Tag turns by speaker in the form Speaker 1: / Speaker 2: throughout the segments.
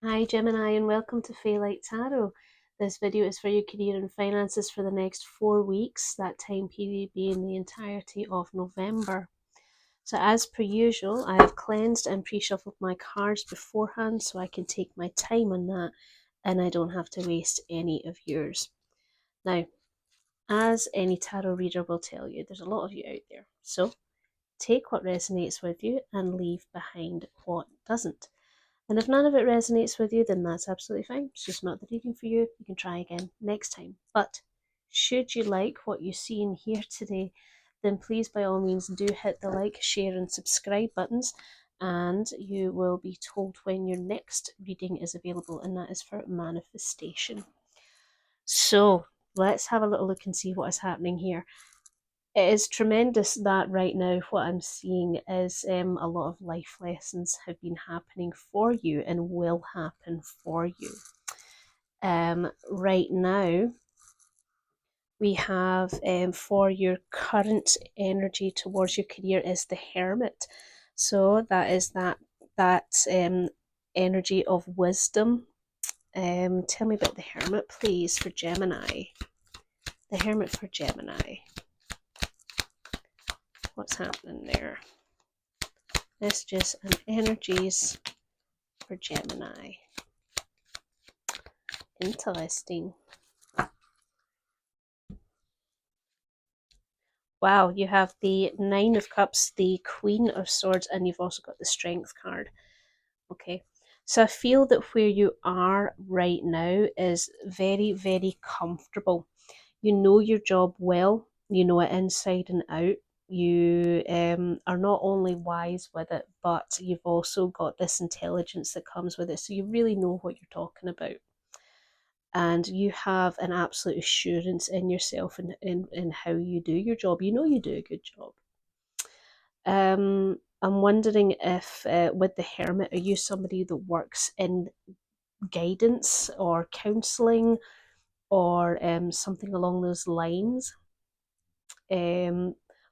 Speaker 1: Hi Gemini and welcome to Faylight Tarot. This video is for your career and finances for the next 4 weeks, that time period being the entirety of November. So as per usual, I have cleansed and pre-shuffled my cards beforehand so I can take my time on that and I don't have to waste any of yours. Now, as any tarot reader will tell you, there's a lot of you out there. So take what resonates with you and leave behind what doesn't. And if none of it resonates with you, then that's absolutely fine. It's just not the reading for you. You can try again next time. But should you like what you see and hear today, then please by all means do hit the like, share and subscribe buttons, and you will be told when your next reading is available, and that is for manifestation. So let's have a little look and see what is happening here. It is tremendous that right now what I'm seeing is a lot of life lessons have been happening for you and will happen for you. Right now we have for your current energy towards your career is the Hermit. So that is that energy of wisdom. Tell me about the Hermit, please, for Gemini. The Hermit for Gemini. What's happening there? Messages and energies for Gemini. Interesting. Wow, you have the Nine of Cups, the Queen of Swords, and you've also got the Strength card. Okay, so I feel that where you are right now is very, very comfortable. You know your job well, you know it inside and out. You are not only wise with it, but you've also got this intelligence that comes with it. So you really know what you're talking about. And you have an absolute assurance in yourself and in how you do your job. You know you do a good job. I'm wondering if with the Hermit, are you somebody that works in guidance or counselling or something along those lines?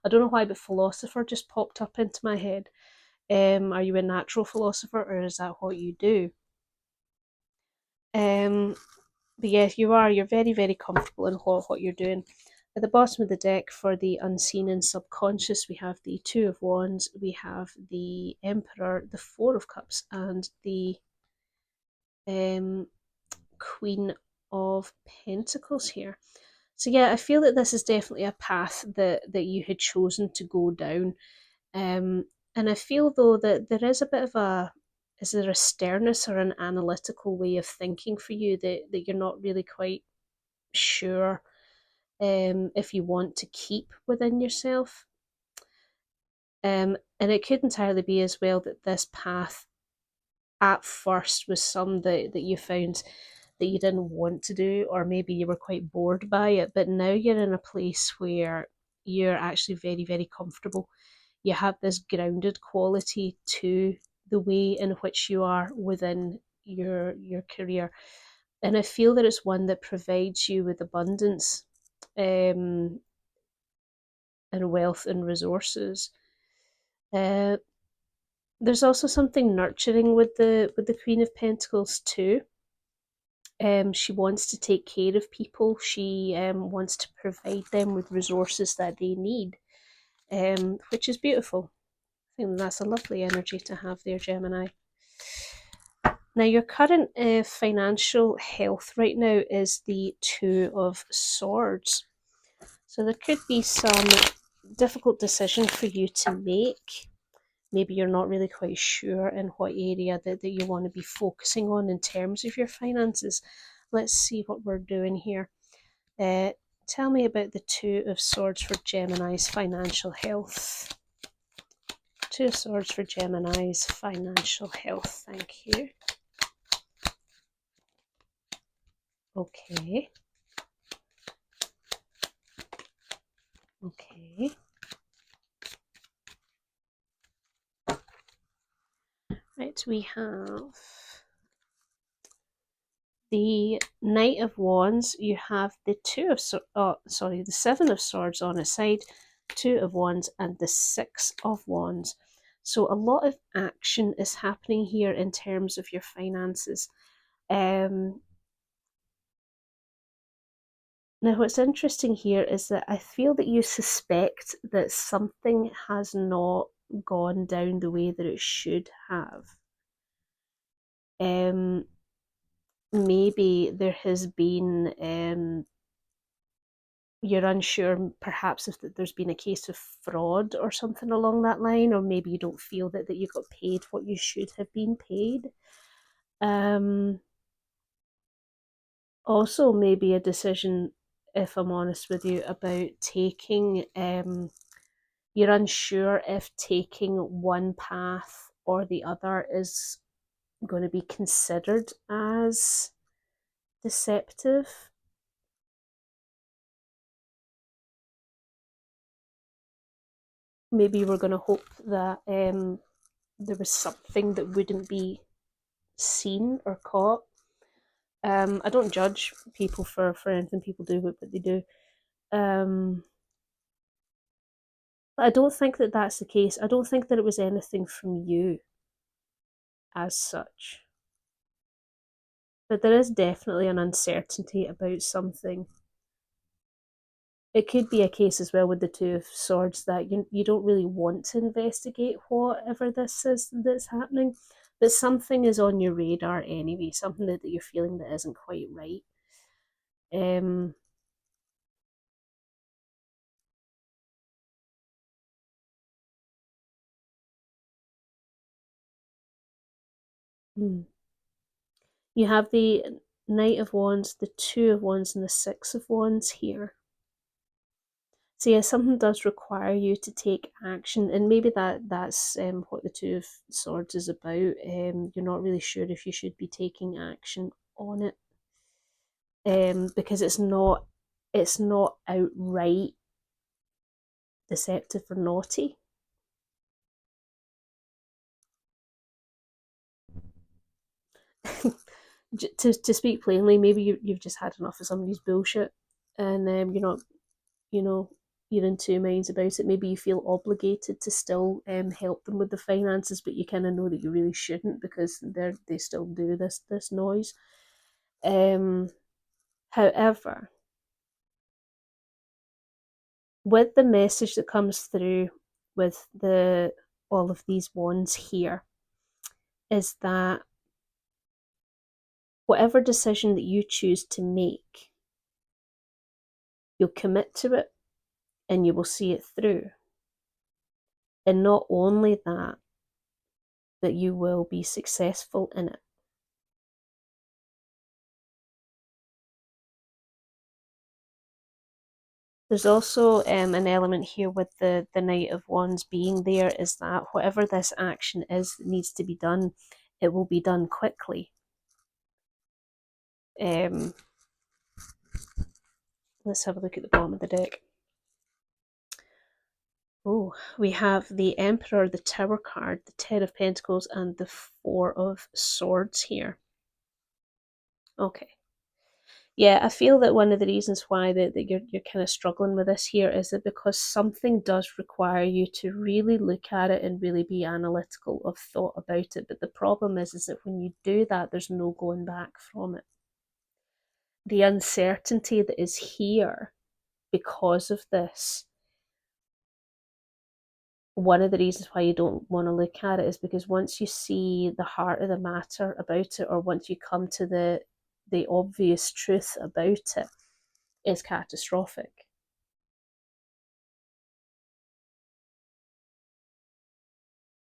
Speaker 1: I don't know why, but philosopher just popped up into my head. Are you a natural philosopher or is that what you do? But yes, you are. You're very, very comfortable in what you're doing. At the bottom of the deck for the unseen and subconscious, we have the Two of Wands, we have the Emperor, the Four of Cups, and the Queen of Pentacles here. So yeah, I feel that this is definitely a path that you had chosen to go down. And I feel though that there is a bit of is there a sternness or an analytical way of thinking for you that you're not really quite sure if you want to keep within yourself. And it could entirely be as well that this path at first was some that you found that you didn't want to do, or maybe you were quite bored by it, but now you're in a place where you're actually very, very comfortable. You have this grounded quality to the way in which you are within your career. And I feel that it's one that provides you with abundance and wealth and resources. There's also something nurturing with the Queen of Pentacles too. She wants to take care of people. She wants to provide them with resources that they need, which is beautiful. I think that's a lovely energy to have there, Gemini. Now, your current financial health right now is the Two of Swords. So there could be some difficult decision for you to make. Maybe you're not really quite sure in what area that you want to be focusing on in terms of your finances. Let's see what we're doing here. Tell me about the Two of Swords for Gemini's financial health. Two of Swords for Gemini's financial health. Thank you. Okay. Okay. Right, we have the Knight of Wands. You have the the Seven of Swords on its side, Two of Wands, and the Six of Wands. So a lot of action is happening here in terms of your finances. Now, what's interesting here is that I feel that you suspect that something has not gone down the way that it should have. Maybe there has been, you're unsure perhaps if there's been a case of fraud or something along that line, or maybe you don't feel that you got paid what you should have been paid. Also, maybe a decision, if I'm honest with you, about taking, you're unsure if taking one path or the other is going to be considered as deceptive. Maybe you were going to hope that there was something that wouldn't be seen or caught. I don't judge people for anything people do, what they do. But I don't think that that's the case. I don't think that it was anything from you as such. But there is definitely an uncertainty about something. It could be a case as well with the Two of Swords that you don't really want to investigate whatever this is that's happening, but something is on your radar anyway, something that you're feeling that isn't quite right. Um, hmm. You have the Knight of Wands, the Two of Wands, and the Six of Wands here. So yeah, something does require you to take action, and maybe that's what the Two of Swords is about. You're not really sure if you should be taking action on it, because it's not outright deceptive or naughty. To speak plainly, maybe you've just had enough of somebody's bullshit, and you're not, you know, you're in two minds about it. Maybe you feel obligated to still help them with the finances, but you kind of know that you really shouldn't because they still do this noise. However, with the message that comes through with the all of these wands here, is that whatever decision that you choose to make, you'll commit to it and you will see it through. And not only that, that you will be successful in it. There's also an element here with the Knight of Wands being there, is that whatever this action is that needs to be done, it will be done quickly. Let's have a look at the bottom of the deck. Oh, we have the Emperor, the Tower card, the Ten of Pentacles, and the Four of Swords here. Okay. Yeah, I feel that one of the reasons why that you're kind of struggling with this here is that because something does require you to really look at it and really be analytical of thought about it. But the problem is that when you do that, there's no going back from it. The uncertainty that is here because of this, one of the reasons why you don't want to look at it is because once you see the heart of the matter about it, or once you come to the obvious truth about it, it's catastrophic.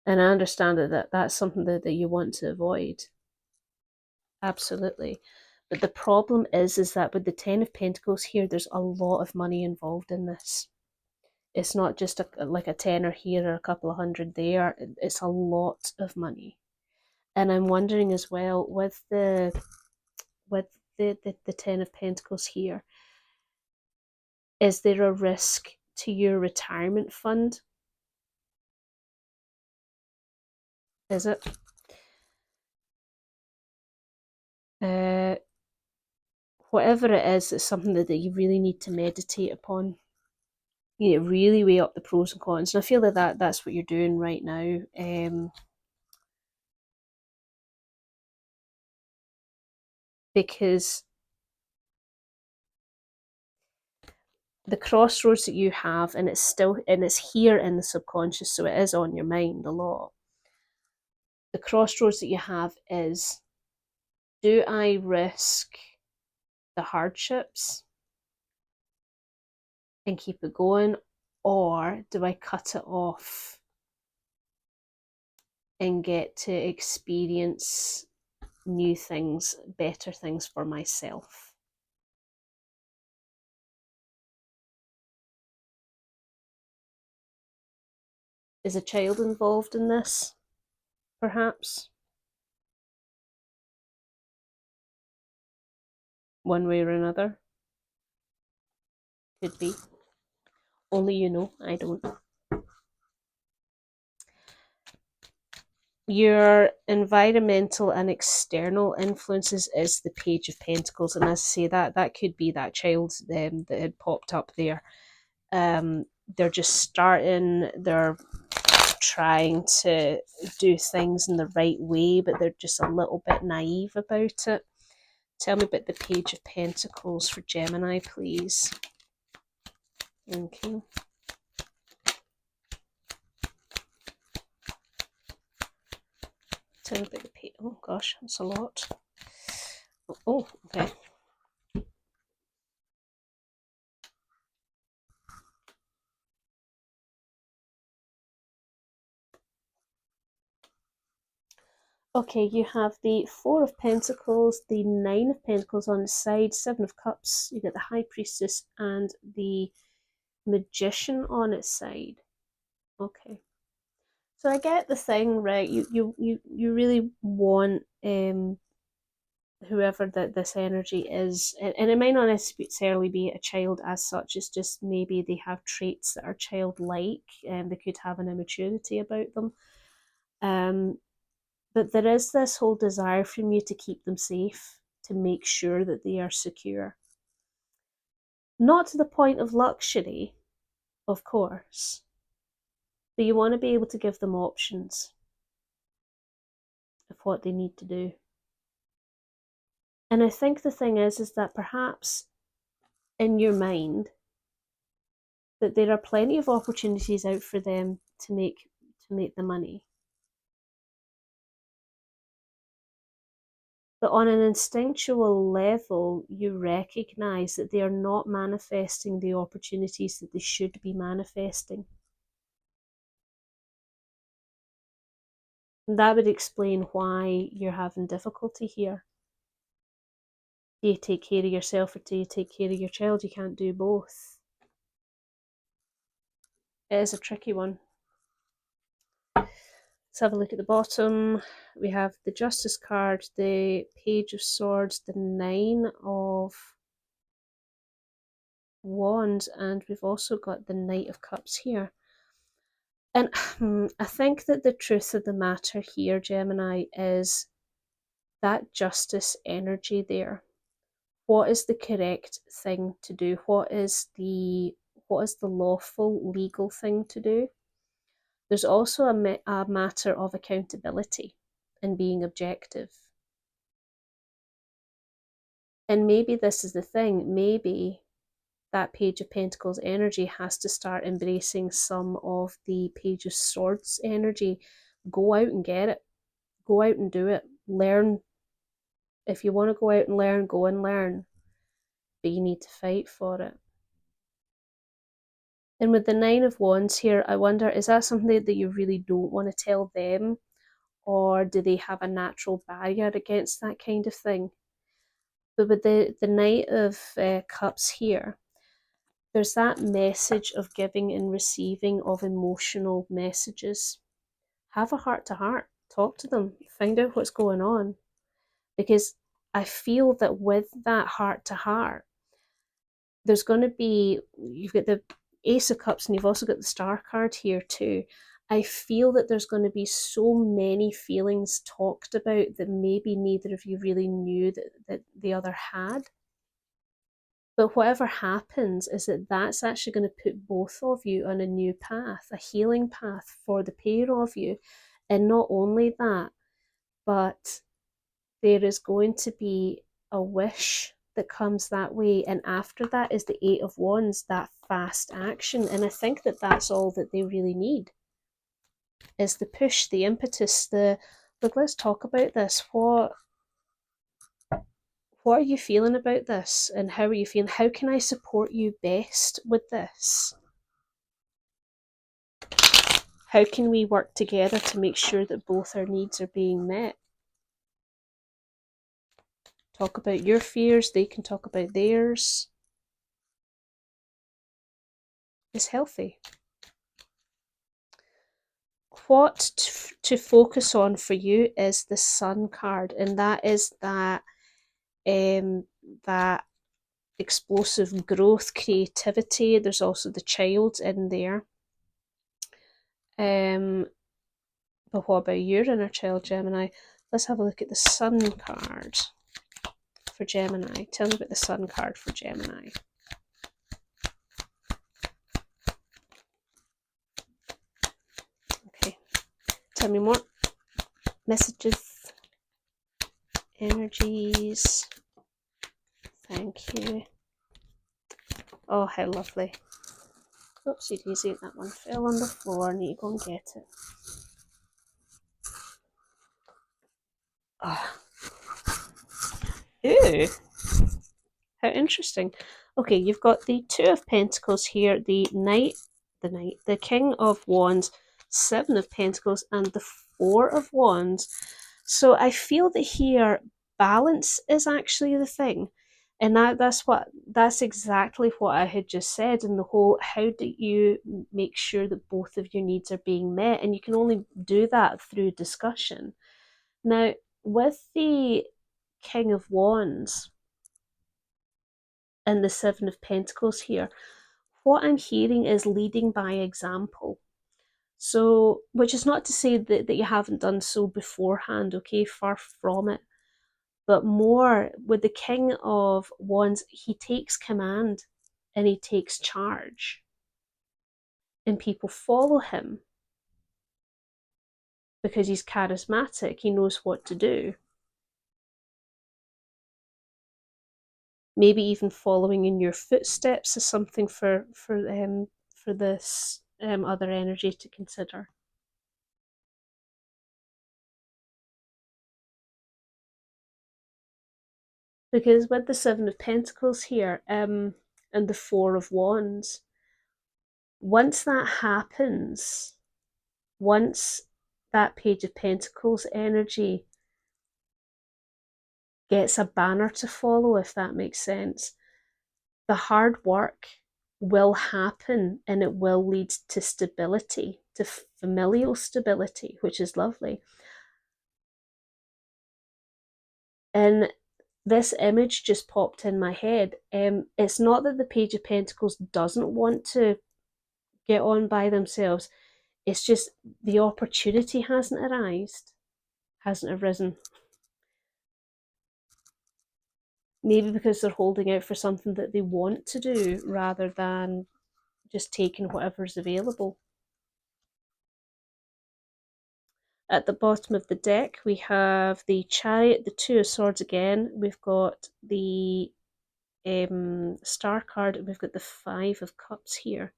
Speaker 1: And I understand that that's something that you want to avoid. Absolutely. But the problem is that with the Ten of Pentacles here, there's a lot of money involved in this. It's not just like a tenner here or a couple of hundred there. It's a lot of money. And I'm wondering as well with the Ten of Pentacles here, is there a risk to your retirement fund? Is it? Uh, Whatever it is, it's something that you really need to meditate upon. you know, really weigh up the pros and cons. And I feel that that's what you're doing right now. Because the crossroads that you have, and it's here in the subconscious, so it is on your mind a lot. The crossroads that you have is, do I risk the hardships and keep it going, or do I cut it off and get to experience new things, better things for myself? Is a child involved in this, perhaps? One way or another? Could be. Only you know, I don't. Your environmental and external influences is the Page of Pentacles, and as I say, that could be that child that had popped up there. They're just starting, they're trying to do things in the right way, but they're just a little bit naive about it. Tell me about the Page of Pentacles for Gemini, please. Okay. Tell me about the Page. Oh gosh, that's a lot. Oh, okay. Okay, you have the Four of Pentacles, the Nine of Pentacles on the side, Seven of Cups, you get the High Priestess, and the Magician on its side. Okay. So I get the thing, right? You really want whoever that this energy is, and it might not necessarily be a child as such, it's just maybe they have traits that are childlike, and they could have an immaturity about them. But there is this whole desire from you to keep them safe, to make sure that they are secure. Not to the point of luxury, of course, but you want to be able to give them options of what they need to do. And I think the thing is that perhaps in your mind, that there are plenty of opportunities out for them to make the money. But on an instinctual level, you recognize that they are not manifesting the opportunities that they should be manifesting. And that would explain why you're having difficulty here. Do you take care of yourself or do you take care of your child? You can't do both. It is a tricky one. Let's have a look at the bottom. We have the Justice card, the Page of Swords, the Nine of Wands, and we've also got the Knight of Cups here. And I think that the truth of the matter here, Gemini, is that justice energy there. What is the correct thing to do? What is the lawful, legal thing to do? There's also a matter of accountability and being objective. And maybe this is the thing. Maybe that Page of Pentacles energy has to start embracing some of the Page of Swords energy. Go out and get it. Go out and do it. Learn. If you want to go out and learn, go and learn. But you need to fight for it. And with the Nine of Wands here, I wonder, is that something that you really don't want to tell them? Or do they have a natural barrier against that kind of thing? But with the Knight of Cups here, there's that message of giving and receiving of emotional messages. Have a heart to heart. Talk to them. Find out what's going on. Because I feel that with that heart to heart, there's going to be, you've got the Ace of Cups and you've also got the Star card here too. I feel that there's going to be so many feelings talked about that maybe neither of you really knew that the other had. But whatever happens is that that's actually going to put both of you on a new path, a healing path for the pair of you. And not only that, but there is going to be a wish that comes that way. And after that is the Eight of Wands, that fast action. And I think that that's all that they really need, is the push, the impetus, the, look, let's talk about this. What are you feeling about this? And how are you feeling? How can I support you best with this? How can we work together to make sure that both our needs are being met? Talk about your fears, they can talk about theirs. It's healthy. What to focus on for you is the Sun card, and that is that that explosive growth, creativity. There's also the child in there. But what about your inner child, Gemini? Let's have a look at the Sun card for Gemini. Tell me about the Sun card for Gemini. Okay, tell me more. Messages, energies. Thank you. Oh, how lovely. Oopsie daisy, that one fell on the floor. I need to go and get it. Oh. Ew. How interesting. Okay, you've got the Two of Pentacles here, the King of Wands, Seven of Pentacles, and the Four of Wands. So I feel that here balance is actually the thing. And that's exactly what I had just said in the whole, how do you make sure that both of your needs are being met? And you can only do that through discussion. Now, with the King of Wands and the Seven of Pentacles here, what I'm hearing is leading by example. So, which is not to say that you haven't done so beforehand, okay, far from it. But more with the King of Wands, he takes command and he takes charge. And people follow him because he's charismatic, he knows what to do. Maybe even following in your footsteps is something for this other energy to consider. Because with the Seven of Pentacles here, and the Four of Wands, once that happens, once that Page of Pentacles energy gets a banner to follow, if that makes sense, the hard work will happen and it will lead to stability, to familial stability, which is lovely. And this image just popped in my head. It's not that the Page of Pentacles doesn't want to get on by themselves. It's just the opportunity hasn't arisen. Maybe because they're holding out for something that they want to do rather than just taking whatever's available. At the bottom of the deck, we have the Chariot, the Two of Swords again. We've got the Star card, and we've got the Five of Cups here.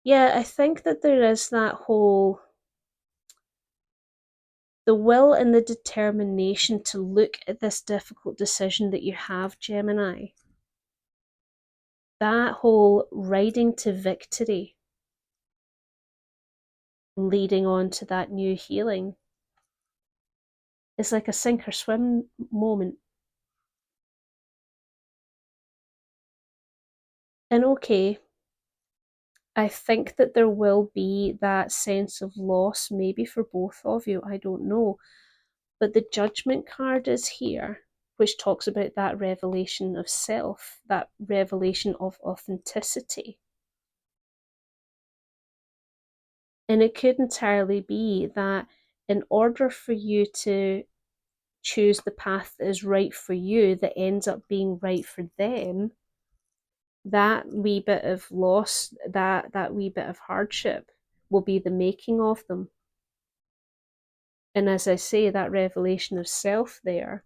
Speaker 1: Yeah, I think that there is that whole, the will and the determination to look at this difficult decision that you have, Gemini. That whole riding to victory, leading on to that new healing. It's like a sink or swim moment. And okay, I think that there will be that sense of loss maybe for both of you, I don't know. But the Judgment card is here, which talks about that revelation of self, that revelation of authenticity. And it could entirely be that in order for you to choose the path that is right for you, that ends up being right for them, that wee bit of loss, that wee bit of hardship will be the making of them. And as I say, that revelation of self there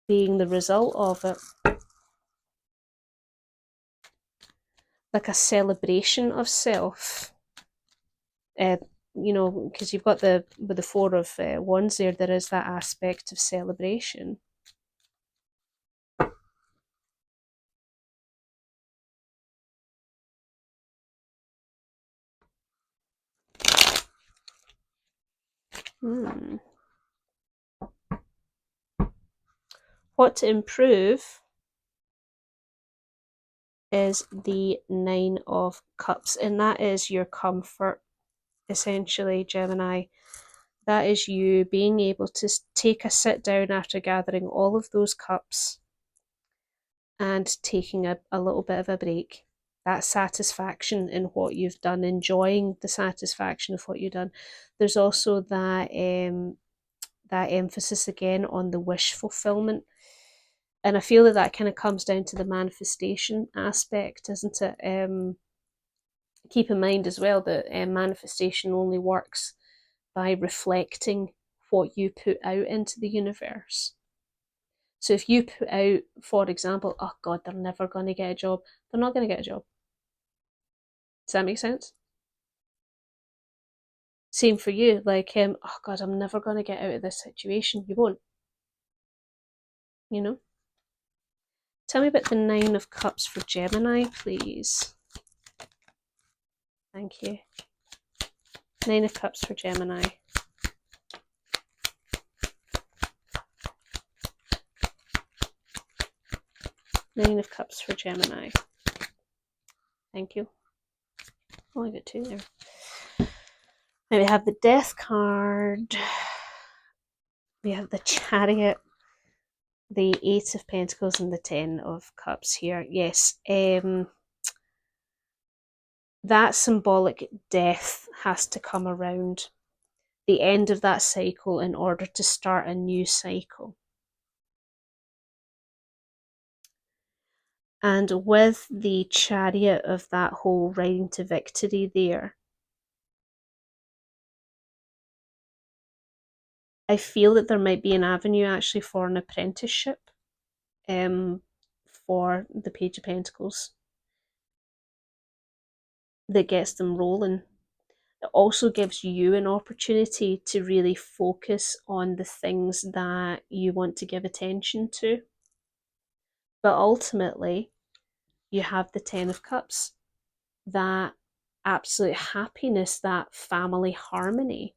Speaker 1: being the result of it, like a celebration of self. You know, because you've got with the Four of Wands there is that aspect of celebration. What to improve is the Nine of Cups, and that is your comfort, essentially, Gemini. That is you being able to take a sit down after gathering all of those cups and taking a little bit of a break. That satisfaction in what you've done, enjoying the satisfaction of what you've done. There's also that that emphasis again on the wish fulfillment. And I feel that that kind of comes down to the manifestation aspect, isn't it? Keep in mind as well that manifestation only works by reflecting what you put out into the universe. So if you put out, for example, oh God, they're never going to get a job, they're not going to get a job. Does that make sense? Same for you, like, oh God, I'm never going to get out of this situation. You won't, you know? Tell me about the Nine of Cups for Gemini, please. Thank you. Nine of Cups for Gemini. Nine of Cups for Gemini. Thank you. Oh, I got two there. Now we have the Death card. We have the Chariot, the Eight of Pentacles, and the Ten of Cups here. Yes, that symbolic death has to come around, the end of that cycle, in order to start a new cycle. And with the Chariot of that whole riding to victory there, I feel that there might be an avenue actually for an apprenticeship for the Page of Pentacles that gets them rolling. It also gives you an opportunity to really focus on the things that you want to give attention to. But ultimately, you have the Ten of Cups, that absolute happiness, that family harmony.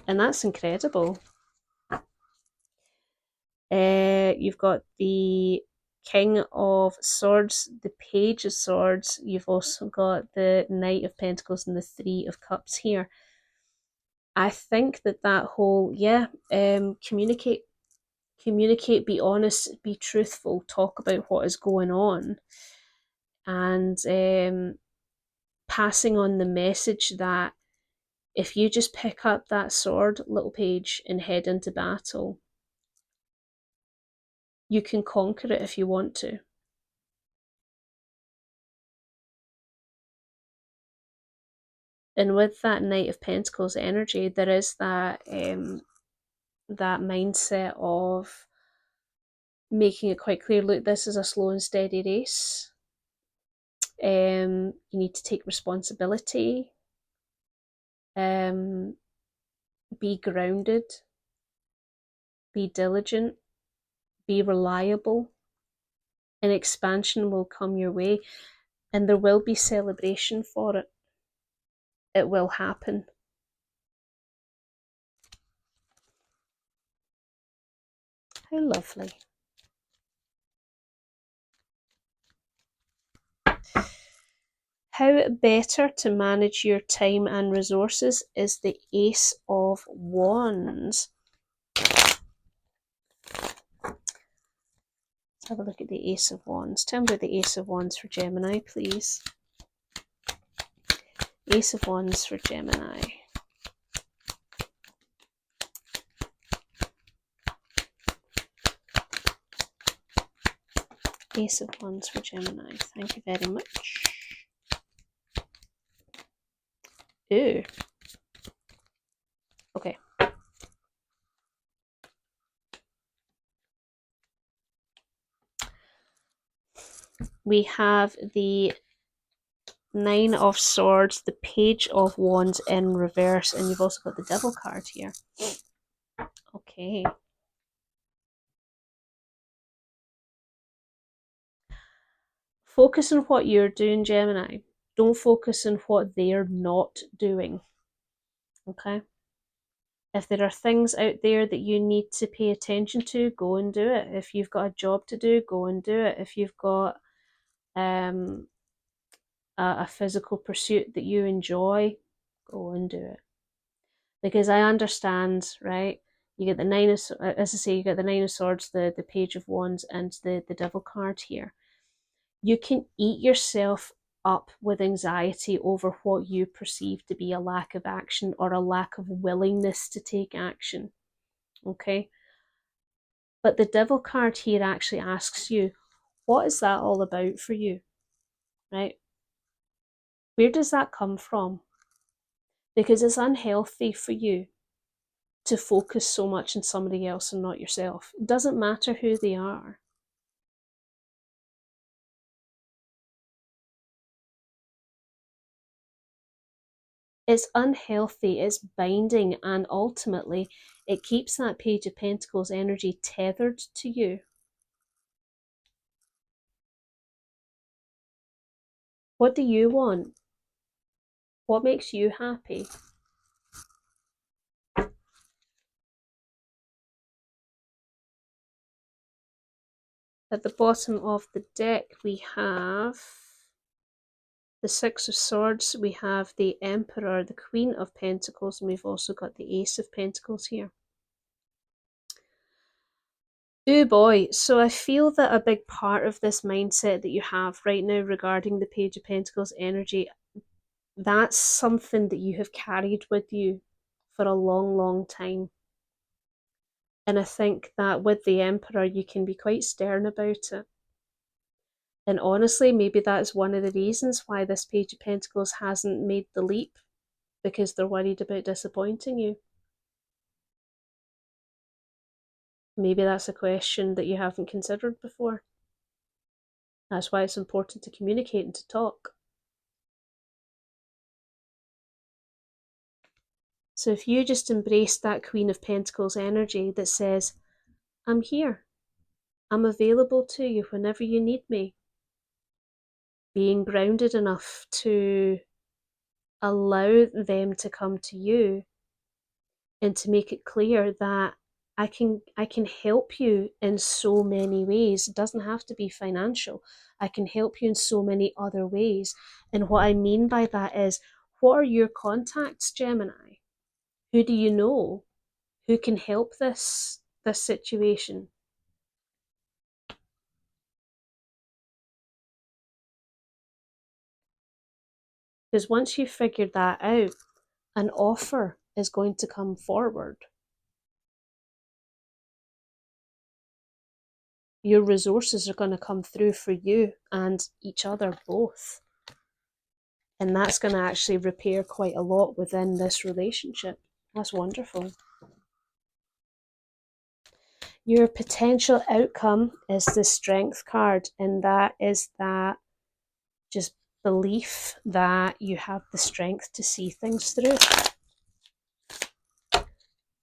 Speaker 1: And that's incredible. You've got the King of Swords, the Page of Swords. You've also got the Knight of Pentacles and the Three of Cups here. I think that whole, communicate, be honest, be truthful, talk about what is going on, and passing on the message that if you just pick up that sword, little page, and head into battle, you can conquer it if you want to. And with that Knight of Pentacles energy, there is that that mindset of making it quite clear, look, this is a slow and steady race. You need to take responsibility. Be grounded. Be diligent. Be reliable. And expansion will come your way. And there will be celebration for it. It will happen. How lovely. How better to manage your time and resources is the Ace of Wands. Let's have a look at the Ace of Wands. Tell me about the Ace of Wands for Gemini, please. Ace of Wands for Gemini. Ace of Wands for Gemini. Thank you very much. Ooh. Okay. We have the Nine of Swords, the Page of Wands in reverse, and you've also got the Devil card here. Okay. Focus on what you're doing, Gemini. Don't focus on what they're not doing. Okay? If there are things out there that you need to pay attention to, go and do it. If you've got a job to do, go and do it. If you've got a physical pursuit that you enjoy, go and do it. Because I understand, right? You get the Nine of, as I say, you get the Nine of Swords, the Page of Wands, and the Devil card here. You can eat yourself up with anxiety over what you perceive to be a lack of action or a lack of willingness to take action. Okay? But the Devil card here actually asks you, what is that all about for you? Right? Where does that come from? Because it's unhealthy for you to focus so much on somebody else and not yourself. It doesn't matter who they are. It's unhealthy, it's binding, and ultimately it keeps that Page of Pentacles energy tethered to you. What do you want? What makes you happy? At the bottom of the deck we have the Six of Swords, we have the Emperor, the Queen of Pentacles, and we've also got the Ace of Pentacles here. Oh boy, so I feel that a big part of this mindset that you have right now regarding the Page of Pentacles energy, that's something that you have carried with you for a long, long time. And I think that with the Emperor, you can be quite stern about it. And honestly, maybe that's one of the reasons why this Page of Pentacles hasn't made the leap, because they're worried about disappointing you. Maybe that's a question that you haven't considered before. That's why it's important to communicate and to talk. So if you just embrace that Queen of Pentacles energy that says, I'm here, I'm available to you whenever you need me, being grounded enough to allow them to come to you and to make it clear that I can help you in so many ways. It doesn't have to be financial. I can help you in so many other ways. And what I mean by that is, what are your contacts, Gemini? Who do you know who can help this situation? Because once you've figured that out, an offer is going to come forward. Your resources are going to come through for you and each other both. And that's going to actually repair quite a lot within this relationship. That's wonderful. Your potential outcome is the Strength card, and that is that just belief that you have the strength to see things through.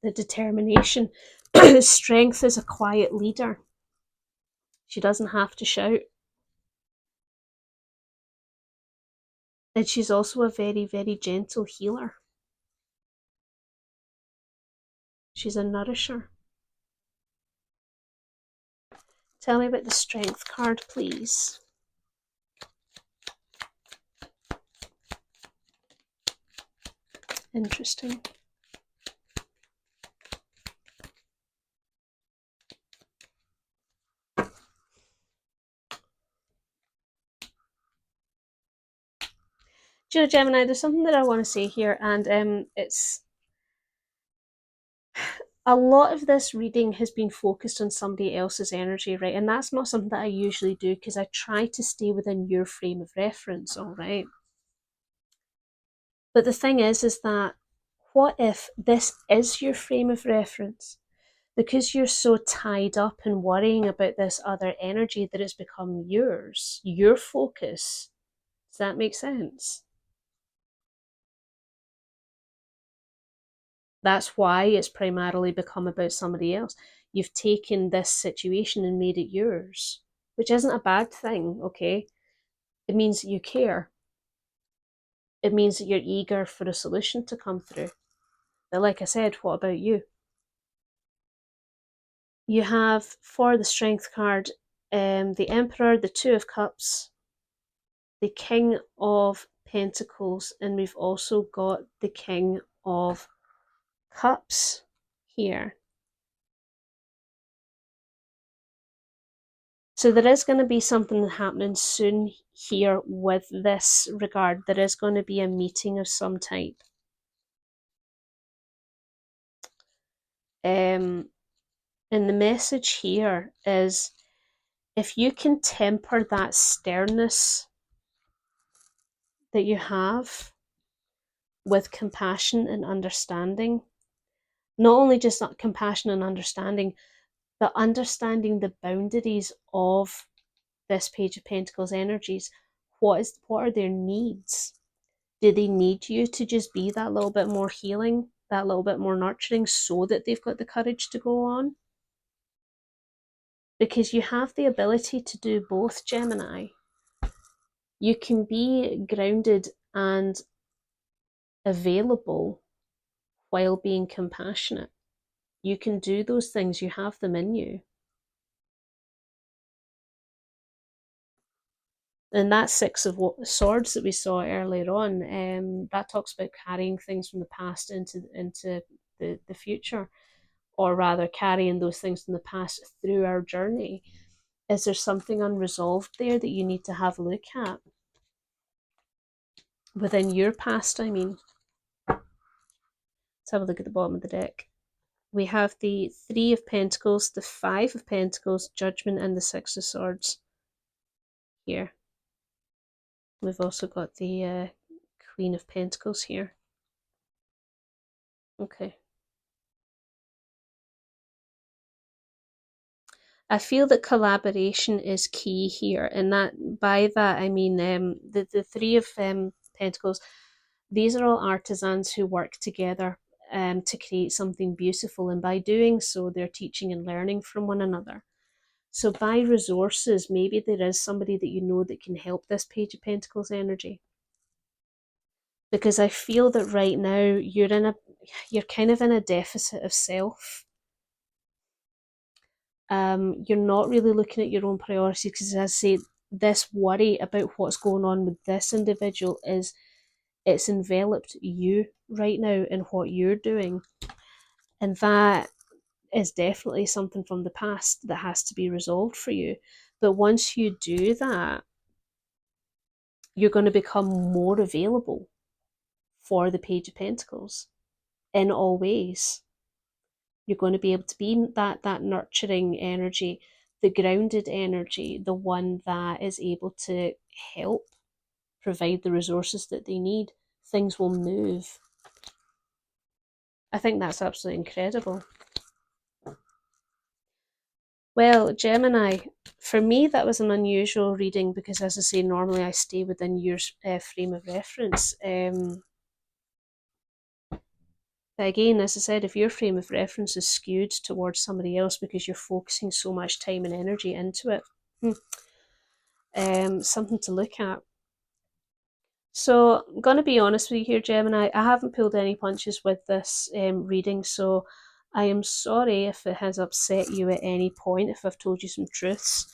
Speaker 1: The determination. Strength is a quiet leader. She doesn't have to shout. And she's also a very, very gentle healer. She's a nourisher. Tell me about the Strength card, please. Interesting. Do you know, Gemini, there's something that I want to say here, and it's a lot of this reading has been focused on somebody else's energy, right? And that's not something that I usually do because I try to stay within your frame of reference, all right? But the thing is that what if this is your frame of reference? Because you're so tied up in worrying about this other energy that it's become yours, your focus. Does that make sense? That's why it's primarily become about somebody else. You've taken this situation and made it yours, which isn't a bad thing, okay? It means that you care. It means that you're eager for a solution to come through. But like I said, what about you? You have, for the Strength card, the Emperor, the Two of Cups, the King of Pentacles, and we've also got the King of Cups here. So there is going to be something happening soon here with this regard. There is going to be a meeting of some type. And the message here is, if you can temper that sternness that you have with compassion and understanding, not only just that compassion and understanding, but understanding the boundaries of this Page of Pentacles energies. What are their needs? Do they need you to just be that little bit more healing, that little bit more nurturing, so that they've got the courage to go on? Because you have the ability to do both, Gemini. You can be grounded and available while being compassionate. You can do those things, you have them in you. And that Six of Swords that we saw earlier on, that talks about carrying things from the past into the future, or rather carrying those things from the past through our journey. Is there something unresolved there that you need to have a look at? Within your past, I mean. Let's have a look at the bottom of the deck. We have the Three of Pentacles, the Five of Pentacles, Judgment, and the Six of Swords here. We've also got the Queen of Pentacles here. Okay. I feel that collaboration is key here, and that by that I mean the Three of Pentacles. These are all artisans who work together to create something beautiful, and by doing so, they're teaching and learning from one another. So by resources, maybe there is somebody that you know that can help this Page of Pentacles energy. Because I feel that right now you're kind of in a deficit of self. You're not really looking at your own priorities, because as I say, this worry about what's going on with this individual it's enveloped you right now in what you're doing. And that is definitely something from the past that has to be resolved for you. But once you do that, you're going to become more available for the Page of Pentacles in all ways. You're going to be able to be that nurturing energy, the grounded energy, the one that is able to help provide the resources that they need. Things will move. I think that's absolutely incredible. Well, Gemini, for me that was an unusual reading because, as I say, normally I stay within your frame of reference. But again, as I said, if your frame of reference is skewed towards somebody else because you're focusing so much time and energy into it, something to look at. So I'm going to be honest with you here, Gemini. I haven't pulled any punches with this reading, so I am sorry if it has upset you at any point, if I've told you some truths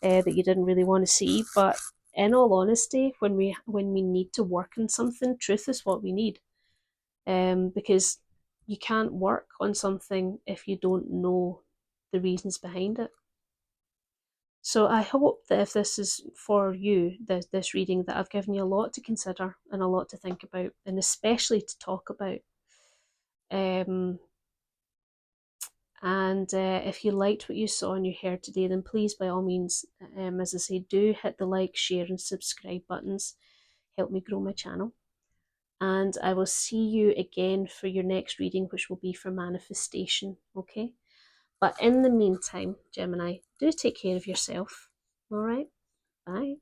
Speaker 1: that you didn't really want to see. But in all honesty, when we need to work on something, truth is what we need. Because you can't work on something if you don't know the reasons behind it. So I hope that if this is for you, this reading, that I've given you a lot to consider and a lot to think about, and especially to talk about. And if you liked what you saw and you heard today, then please, by all means, as I say, do hit the like, share, and subscribe buttons. Help me grow my channel. And I will see you again for your next reading, which will be for manifestation, okay? But in the meantime, Gemini, do take care of yourself, all right? Bye.